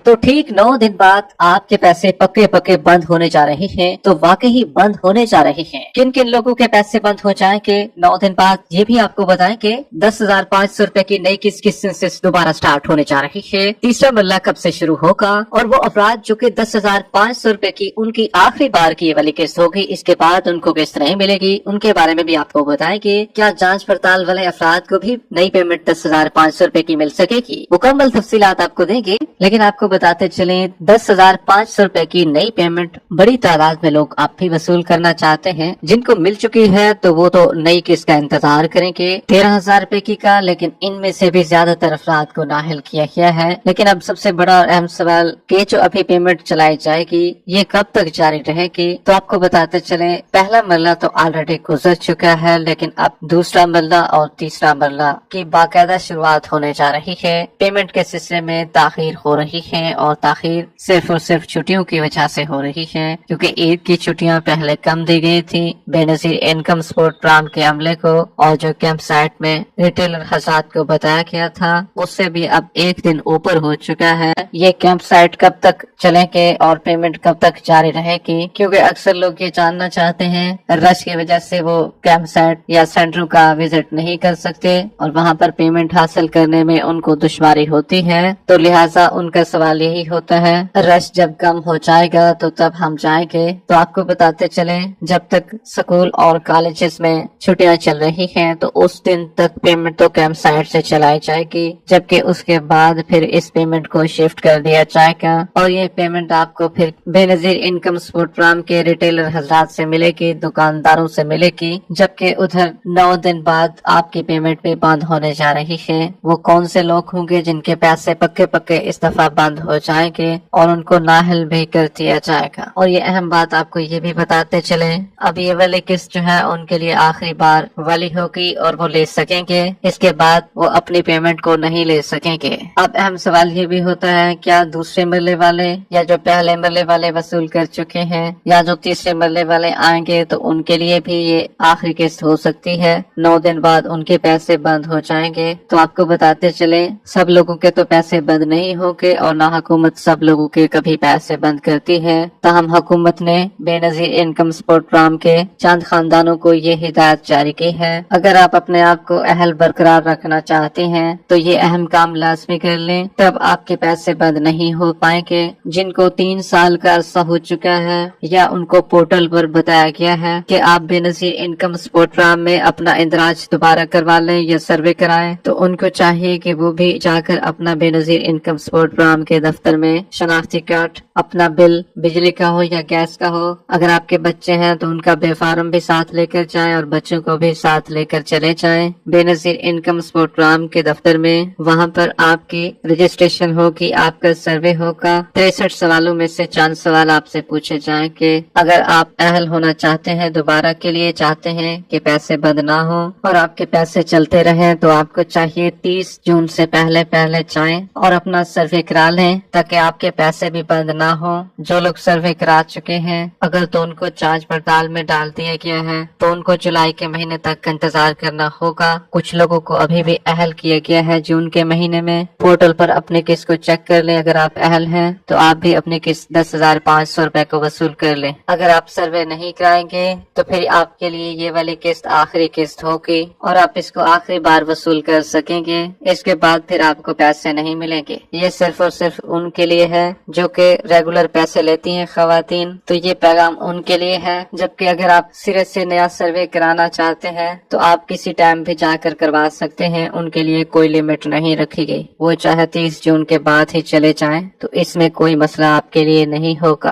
तो ठीक 9 दिन बाद आपके पैसे पक्के पक्के बंद होने जा रहे हैं। तो वाकई बंद होने जा रहे हैं। किन किन लोगों के पैसे बंद हो जाएंगे 9 दिन बाद, ये भी आपको बताएंगे। 10,500 रुपए की नई किस्त दोबारा स्टार्ट होने जा रही है। तीसरा मरला कब से शुरू होगा, और वो अफराद जो कि 10,500 रुपए की उनकी आखिरी बार की ये वाली किस्त होगी, इसके बाद उनको किस्त नहीं मिलेगी, उनके बारे में भी आपको बताएंगे। क्या जांच पड़ताल वाले अफराद को भी नई पेमेंट 10,500 रुपए की मिल सकेगी, मुकम्मल तफसीलात आपको देंगे। लेकिन आपको बताते चले 10,500 रुपए की नई पेमेंट बड़ी तादाद में लोग आप भी वसूल करना चाहते हैं। जिनको मिल चुकी है तो वो तो नई किस्त का इंतजार करेंगे 13,000 रुपए की का, लेकिन इनमें से भी ज्यादातर अफराद को नाअहल किया गया है। लेकिन अब सबसे बड़ा और अहम सवाल कि जो अभी पेमेंट चलाई जाएगी ये कब तक जारी रहेगी। तो आपको बताते चले पहला मरला तो ऑलरेडी गुजर चुका है, लेकिन अब दूसरा मरला और तीसरा मरला की बाकायदा शुरुआत होने जा रही है। पेमेंट के सिलसिले में ताखीर हो रही है, और ताखीर सिर्फ और सिर्फ छुट्टियों की वजह से हो रही है, क्योंकि ईद की छुट्टियां पहले कम दी गई थी बेनजीर इनकम सपोर्ट प्रोग्राम के अमले को, और जो कैंप साइट में रिटेलर हजरात को बताया गया था उससे भी अब एक दिन ऊपर हो चुका है। ये कैंप साइट कब तक चलेंगे और पेमेंट कब तक जारी रहेगी, क्योंकि अक्सर लोग ये जानना चाहते हैं, रश की वजह से वो कैंप साइट या सेंटरों का विजिट नहीं कर सकते और वहाँ पर पेमेंट हासिल करने में उनको दुश्वारी होती है। तो लिहाजा उनका सवाल यही होता है रश जब कम हो जाएगा तो तब हम जाएंगे। तो आपको बताते चले जब तक स्कूल और कॉलेजेस में छुट्टियां चल रही हैं तो उस दिन तक पेमेंट तो कैंप साइट से चलाई जाएगी, जबकि उसके बाद फिर इस पेमेंट को शिफ्ट कर दिया जाएगा, और ये पेमेंट आपको फिर बेनजीर इनकम सपोर्ट प्रोग्राम के रिटेलर हजरात से मिलेगी, दुकानदारों से मिलेगी। जबकि उधर 9 दिन बाद आपकी पेमेंट भी बंद होने जा रही है। वो कौन से लोग होंगे जिनके पैसे पक्के पक्के इस दफा बंद हो जाएंगे और उनको नाअहल भी कर दिया जाएगा। और ये अहम बात आपको ये भी बताते चले अब ये वाली किस्त जो है उनके लिए आखिरी बार वाली होगी और वो ले सकेंगे, इसके बाद वो अपनी पेमेंट को नहीं ले सकेंगे। अब अहम सवाल ये भी होता है क्या दूसरे मरले वाले या जो पहले मरले वाले वसूल कर चुके हैं या जो तीसरे मरले वाले आएंगे तो उनके लिए भी ये आखिरी किस्त हो सकती है। 9 दिन बाद उनके पैसे बंद हो जाएंगे। तो आपको बताते चले सब लोगों के तो पैसे बंद नहीं होंगे और ना हुकूमत सब लोगों के कभी पैसे बंद करती है। ताहम हुकूमत ने बेनजीर इनकम सपोर्ट प्रोग्राम के चंद खानदानों को ये हिदायत जारी की है, अगर आप अपने आप को अहल बरकरार रखना चाहते हैं तो ये अहम काम लाजमी कर लें, तब आपके पैसे बंद नहीं हो पाएंगे। जिनको 3 साल का अरसा हो चुका है या उनको पोर्टल पर बताया गया है कि आप बेनजीर इनकम सपोर्ट प्रोग्राम में अपना इंदराज दोबारा करवा लें या सर्वे कराएं, तो उनको चाहिए कि वो भी जाकर अपना बेनजीर इनकम सपोर्ट प्रोग्राम के दफ्तर में शनाख्ती कार्ड, अपना बिल बिजली का हो या गैस का हो, अगर आपके बच्चे हैं तो उनका बेफार्म भी साथ लेकर जाएं और बच्चों को भी साथ लेकर चले जाएं बेनजीर इनकम सपोर्ट प्रोग्राम के दफ्तर में। वहाँ पर आपकी रजिस्ट्रेशन होगी, आपका सर्वे होगा। 63 सवालों में से चंद सवाल आपसे पूछे जाएंगे। अगर आप अहल होना चाहते हैं, दोबारा के लिए चाहते हैं कि पैसे बंद ना हो और आपके पैसे चलते रहे, तो आपको चाहिए 30 जून से पहले पहले जाएं और अपना सर्वे करा लें ताकि आपके पैसे भी बंद ना हो। जो लोग सर्वे करा चुके हैं अगर तो उनको जांच पड़ताल में डाल दिया गया है तो उनको जुलाई के महीने तक इंतजार करना होगा। कुछ लोगों को अभी भी अहल किया गया है जून के महीने में। पोर्टल पर अपनी किस्त को चेक कर लें, अगर आप अहल हैं तो आप भी अपनी किस्त 10,500 रुपए को वसूल कर लें। अगर आप सर्वे नहीं कराएंगे तो फिर आपके लिए ये वाली किस्त आखिरी किस्त होगी और आप इसको आखिरी बार वसूल कर सकेंगे। इसके बाद फिर आपको पैसे नहीं मिलेंगे। ये सिर्फ और सिर्फ उनके लिए है जो कि रेगुलर पैसे लेती हैं खवातीन, तो ये पैगाम उनके लिए है। जबकि अगर आप सिरे से नया सर्वे कराना चाहते हैं तो आप किसी टाइम भी जाकर करवा सकते हैं, उनके लिए कोई लिमिट नहीं रखी गई। वो चाहे 30 जून के बाद ही चले जाएं तो इसमें कोई मसला आपके लिए नहीं होगा।